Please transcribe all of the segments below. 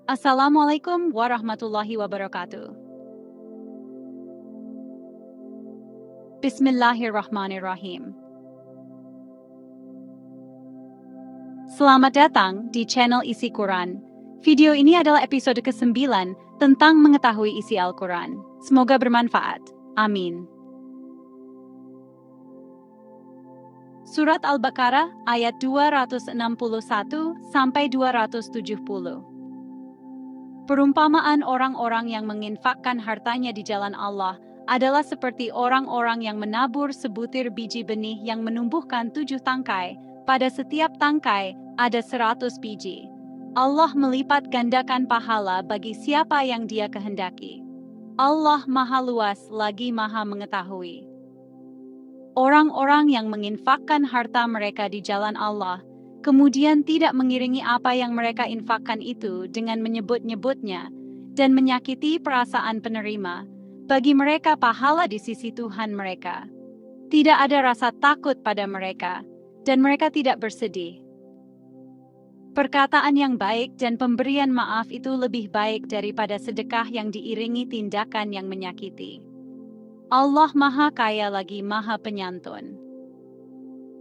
Assalamualaikum warahmatullahi wabarakatuh. Bismillahirrahmanirrahim. Selamat datang di channel Isi Quran. Video ini adalah episode ke-9 tentang mengetahui isi Al-Quran. Semoga bermanfaat. Amin. Surat Al-Baqarah ayat 261 sampai 270. Perumpamaan orang-orang yang menginfakkan hartanya di jalan Allah adalah seperti orang-orang yang menabur sebutir biji benih yang menumbuhkan 7 tangkai. Pada setiap tangkai ada 100 biji. Allah melipat gandakan pahala bagi siapa yang Dia kehendaki. Allah Maha Luas lagi Maha Mengetahui. Orang-orang yang menginfakkan harta mereka di jalan Allah kemudian tidak mengiringi apa yang mereka infakkan itu dengan menyebut-nyebutnya dan menyakiti perasaan penerima. Bagi mereka pahala di sisi Tuhan mereka. Tidak ada rasa takut pada mereka, dan mereka tidak bersedih. Perkataan yang baik dan pemberian maaf itu lebih baik daripada sedekah yang diiringi tindakan yang menyakiti. Allah Maha Kaya lagi Maha Penyantun.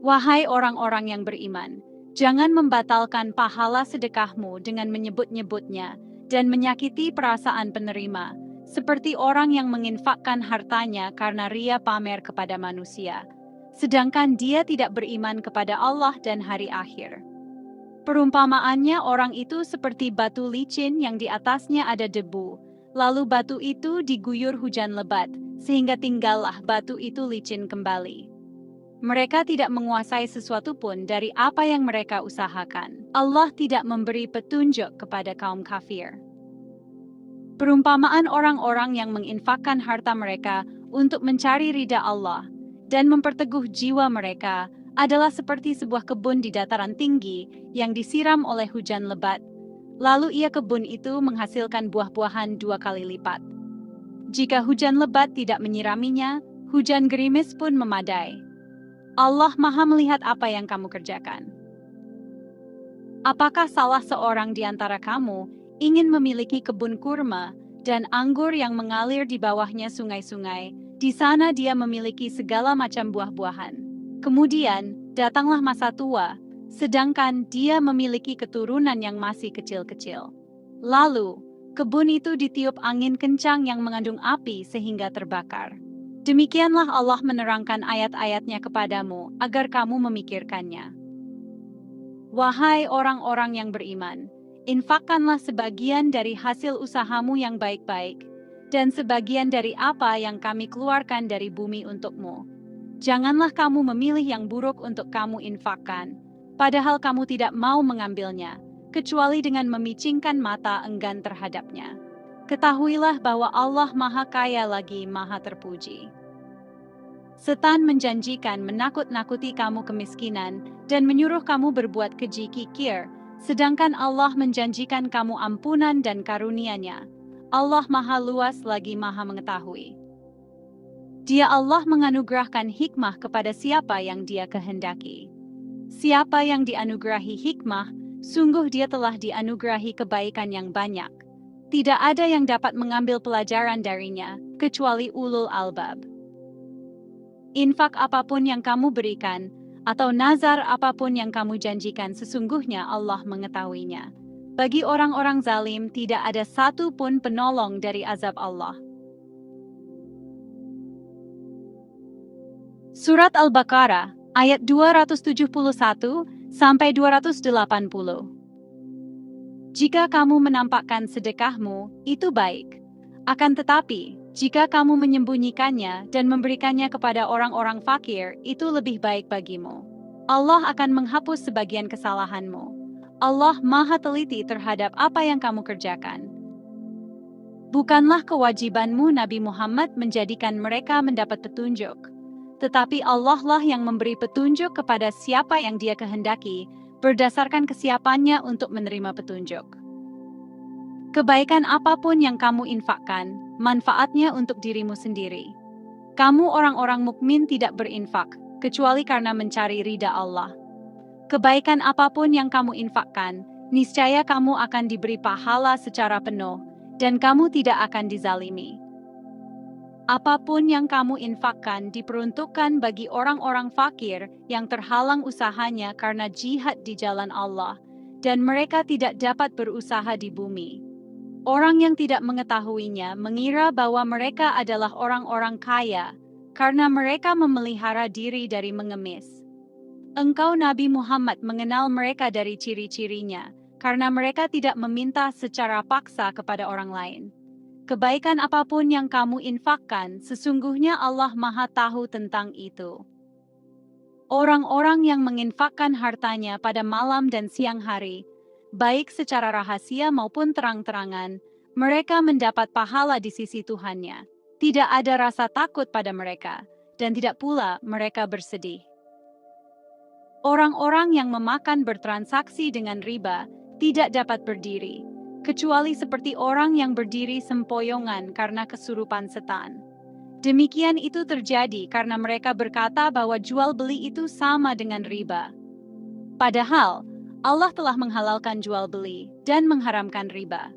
Wahai orang-orang yang beriman, jangan membatalkan pahala sedekahmu dengan menyebut-nyebutnya dan menyakiti perasaan penerima, seperti orang yang menginfakkan hartanya karena ria pamer kepada manusia, sedangkan dia tidak beriman kepada Allah dan hari akhir. Perumpamaannya orang itu seperti batu licin yang di atasnya ada debu, lalu batu itu diguyur hujan lebat, sehingga tinggallah batu itu licin kembali. Mereka tidak menguasai sesuatu pun dari apa yang mereka usahakan. Allah tidak memberi petunjuk kepada kaum kafir. Perumpamaan orang-orang yang menginfakkan harta mereka untuk mencari ridha Allah dan memperteguh jiwa mereka adalah seperti sebuah kebun di dataran tinggi yang disiram oleh hujan lebat. Lalu kebun itu menghasilkan buah-buahan 2 kali lipat. Jika hujan lebat tidak menyiraminya, hujan gerimis pun memadai. Allah Maha melihat apa yang kamu kerjakan. Apakah salah seorang di antara kamu ingin memiliki kebun kurma dan anggur yang mengalir di bawahnya sungai-sungai? Di sana dia memiliki segala macam buah-buahan. Kemudian, datanglah masa tua, sedangkan dia memiliki keturunan yang masih kecil-kecil. Lalu, kebun itu ditiup angin kencang yang mengandung api sehingga terbakar. Demikianlah Allah menerangkan ayat-ayatnya kepadamu agar kamu memikirkannya. Wahai orang-orang yang beriman, infakkanlah sebagian dari hasil usahamu yang baik-baik, dan sebagian dari apa yang kami keluarkan dari bumi untukmu. Janganlah kamu memilih yang buruk untuk kamu infakkan, padahal kamu tidak mau mengambilnya, kecuali dengan memicingkan mata enggan terhadapnya. Ketahuilah bahwa Allah Maha Kaya lagi Maha Terpuji. Setan menjanjikan menakut-nakuti kamu kemiskinan dan menyuruh kamu berbuat keji kikir, sedangkan Allah menjanjikan kamu ampunan dan karunia-Nya. Allah Maha Luas lagi Maha Mengetahui. Dia Allah menganugerahkan hikmah kepada siapa yang Dia kehendaki. Siapa yang dianugerahi hikmah, sungguh dia telah dianugerahi kebaikan yang banyak. Tidak ada yang dapat mengambil pelajaran darinya, kecuali ulul albab. Infak apapun yang kamu berikan, atau nazar apapun yang kamu janjikan, sesungguhnya Allah mengetahuinya. Bagi orang-orang zalim tidak ada satu pun penolong dari azab Allah. Surat Al-Baqarah, ayat 271 sampai 280. Jika kamu menampakkan sedekahmu, itu baik. Akan tetapi, jika kamu menyembunyikannya dan memberikannya kepada orang-orang fakir, itu lebih baik bagimu. Allah akan menghapus sebagian kesalahanmu. Allah Maha teliti terhadap apa yang kamu kerjakan. Bukanlah kewajibanmu Nabi Muhammad menjadikan mereka mendapat petunjuk, tetapi Allah lah yang memberi petunjuk kepada siapa yang Dia kehendaki, berdasarkan kesiapannya untuk menerima petunjuk. Kebaikan apapun yang kamu infakkan, manfaatnya untuk dirimu sendiri. Kamu orang-orang mukmin tidak berinfak, kecuali karena mencari ridha Allah. Kebaikan apapun yang kamu infakkan, Niscaya kamu akan diberi pahala secara penuh, dan kamu tidak akan dizalimi. Apapun yang kamu infakkan diperuntukkan bagi orang-orang fakir yang terhalang usahanya karena jihad di jalan Allah, dan mereka tidak dapat berusaha di bumi. Orang yang tidak mengetahuinya mengira bahwa mereka adalah orang-orang kaya, karena mereka memelihara diri dari mengemis. Engkau Nabi Muhammad mengenal mereka dari ciri-cirinya, karena mereka tidak meminta secara paksa kepada orang lain. Kebaikan apapun yang kamu infakkan, sesungguhnya Allah Maha Tahu tentang itu. Orang-orang yang menginfakkan hartanya pada malam dan siang hari, baik secara rahasia maupun terang-terangan, mereka mendapat pahala di sisi Tuhannya. Tidak ada rasa takut pada mereka, dan tidak pula mereka bersedih. Orang-orang yang memakan bertransaksi dengan riba tidak dapat berdiri, kecuali seperti orang yang berdiri sempoyongan karena kesurupan setan. Demikian itu terjadi karena mereka berkata bahwa jual beli itu sama dengan riba. Padahal, Allah telah menghalalkan jual beli dan mengharamkan riba.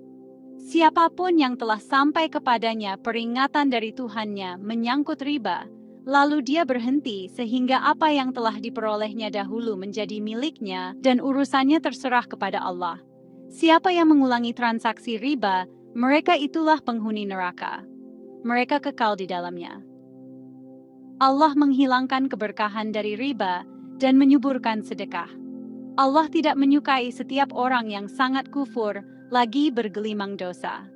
Siapapun yang telah sampai kepadanya peringatan dari Tuhannya menyangkut riba, lalu dia berhenti sehingga apa yang telah diperolehnya dahulu menjadi miliknya dan urusannya terserah kepada Allah. Siapa yang mengulangi transaksi riba, mereka itulah penghuni neraka. Mereka kekal di dalamnya. Allah menghilangkan keberkahan dari riba dan menyuburkan sedekah. Allah tidak menyukai setiap orang yang sangat kufur, lagi bergelimang dosa.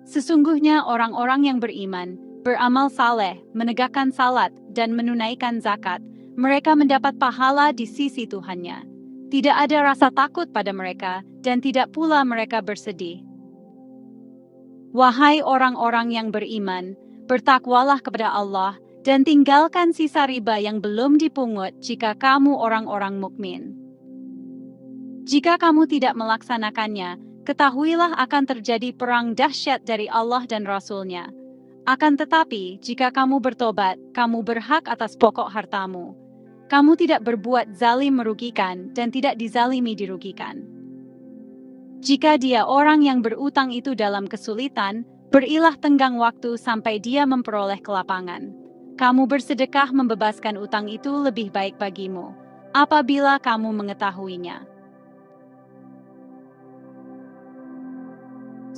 Sesungguhnya orang-orang yang beriman, beramal saleh, menegakkan salat, dan menunaikan zakat, mereka mendapat pahala di sisi Tuhannya. Tidak ada rasa takut pada mereka, dan tidak pula mereka bersedih. Wahai orang-orang yang beriman, bertakwalah kepada Allah, dan tinggalkan sisa riba yang belum dipungut jika kamu orang-orang mukmin. Jika kamu tidak melaksanakannya, ketahuilah akan terjadi perang dahsyat dari Allah dan Rasul-Nya. Akan tetapi, jika kamu bertobat, kamu berhak atas pokok hartamu. Kamu tidak berbuat zalim merugikan dan tidak dizalimi dirugikan. Jika dia orang yang berutang itu dalam kesulitan, berilah tenggang waktu sampai dia memperoleh kelapangan. Kamu bersedekah membebaskan utang itu lebih baik bagimu, apabila kamu mengetahuinya.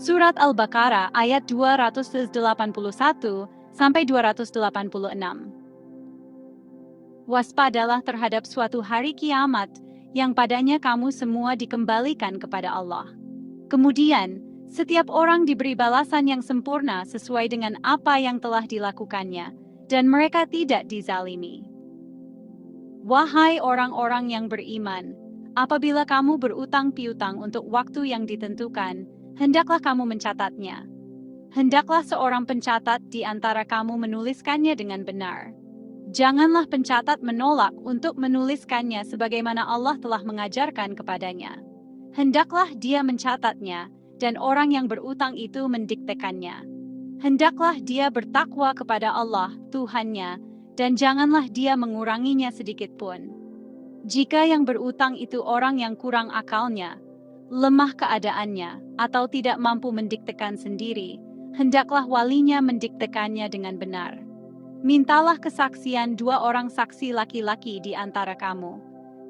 Surat Al-Baqarah ayat 281-286. Waspadalah terhadap suatu hari kiamat, yang padanya kamu semua dikembalikan kepada Allah. Kemudian, setiap orang diberi balasan yang sempurna sesuai dengan apa yang telah dilakukannya, dan mereka tidak dizalimi. Wahai orang-orang yang beriman, apabila kamu berutang piutang untuk waktu yang ditentukan, hendaklah kamu mencatatnya. Hendaklah seorang pencatat di antara kamu menuliskannya dengan benar. Janganlah pencatat menolak untuk menuliskannya sebagaimana Allah telah mengajarkan kepadanya. Hendaklah dia mencatatnya, dan orang yang berutang itu mendiktekannya. Hendaklah dia bertakwa kepada Allah, Tuhannya, dan janganlah dia menguranginya sedikit pun. Jika yang berutang itu orang yang kurang akalnya, lemah keadaannya, atau tidak mampu mendiktekan sendiri, hendaklah walinya mendiktekannya dengan benar. Mintalah kesaksian 2 orang saksi laki-laki di antara kamu.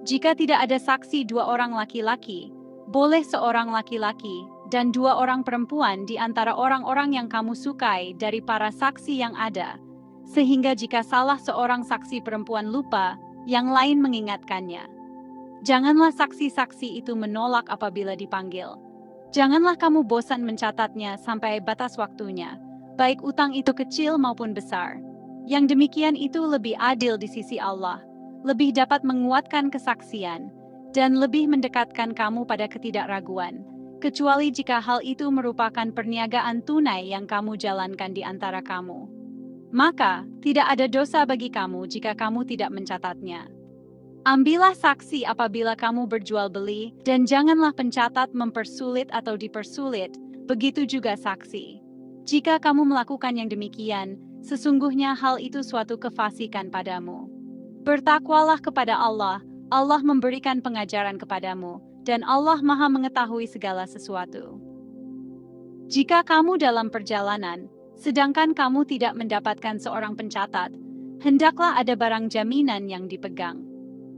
Jika tidak ada saksi 2 orang laki-laki, boleh seorang laki-laki dan 2 orang perempuan di antara orang-orang yang kamu sukai dari para saksi yang ada, sehingga jika salah seorang saksi perempuan lupa, yang lain mengingatkannya. Janganlah saksi-saksi itu menolak apabila dipanggil. Janganlah kamu bosan mencatatnya sampai batas waktunya, baik utang itu kecil maupun besar. Yang demikian itu lebih adil di sisi Allah, lebih dapat menguatkan kesaksian, dan lebih mendekatkan kamu pada ketidakraguan, kecuali jika hal itu merupakan perniagaan tunai yang kamu jalankan di antara kamu. Maka, tidak ada dosa bagi kamu jika kamu tidak mencatatnya. Ambillah saksi apabila kamu berjual beli, dan janganlah pencatat mempersulit atau dipersulit, begitu juga saksi. Jika kamu melakukan yang demikian, sesungguhnya hal itu suatu kefasikan padamu. Bertakwalah kepada Allah, Allah memberikan pengajaran kepadamu, dan Allah Maha Mengetahui segala sesuatu. Jika kamu dalam perjalanan, sedangkan kamu tidak mendapatkan seorang pencatat, hendaklah ada barang jaminan yang dipegang.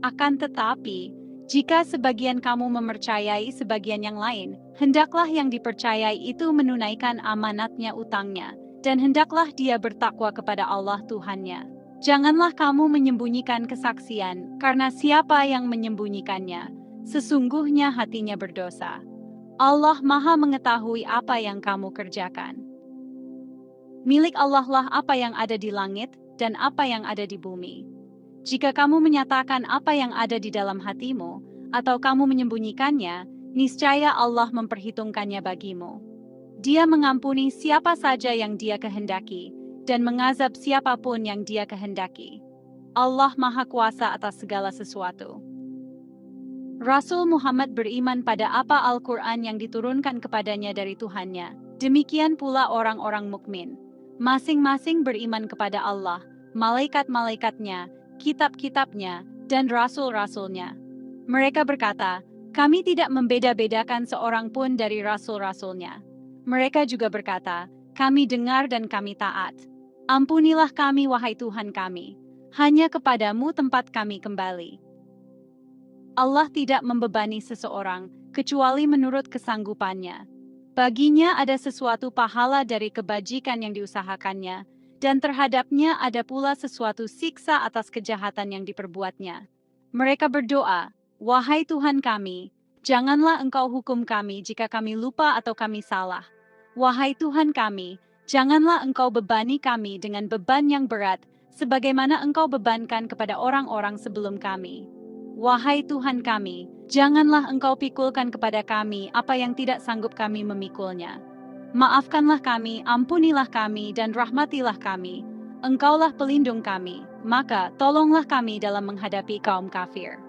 Akan tetapi, jika sebagian kamu mempercayai sebagian yang lain, hendaklah yang dipercayai itu menunaikan amanatnya utangnya, dan hendaklah dia bertakwa kepada Allah Tuhannya. Janganlah kamu menyembunyikan kesaksian, karena siapa yang menyembunyikannya, sesungguhnya hatinya berdosa. Allah Maha Mengetahui apa yang kamu kerjakan. Milik Allah lah apa yang ada di langit dan apa yang ada di bumi. Jika kamu menyatakan apa yang ada di dalam hatimu, atau kamu menyembunyikannya, niscaya Allah memperhitungkannya bagimu. Dia mengampuni siapa saja yang Dia kehendaki, dan mengazab siapapun yang Dia kehendaki. Allah Maha Kuasa atas segala sesuatu. Rasul Muhammad beriman pada apa Al-Quran yang diturunkan kepadanya dari Tuhannya. Demikian pula orang-orang mukmin. Masing-masing beriman kepada Allah, malaikat-malaikatnya, kitab-kitabnya, dan rasul-rasulnya. Mereka berkata, kami tidak membeda-bedakan seorang pun dari rasul-rasulnya. Mereka juga berkata, kami dengar dan kami taat. Ampunilah kami wahai Tuhan kami. Hanya kepadamu tempat kami kembali. Allah tidak membebani seseorang, kecuali menurut kesanggupannya. Baginya ada sesuatu pahala dari kebajikan yang diusahakannya, dan terhadapnya ada pula sesuatu siksa atas kejahatan yang diperbuatnya. Mereka berdoa, wahai Tuhan kami, janganlah Engkau hukum kami jika kami lupa atau kami salah. Wahai Tuhan kami, janganlah Engkau bebani kami dengan beban yang berat, sebagaimana Engkau bebankan kepada orang-orang sebelum kami. Wahai Tuhan kami, janganlah Engkau pikulkan kepada kami apa yang tidak sanggup kami memikulnya. Maafkanlah kami, ampunilah kami, dan rahmatilah kami. Engkaulah pelindung kami, maka tolonglah kami dalam menghadapi kaum kafir.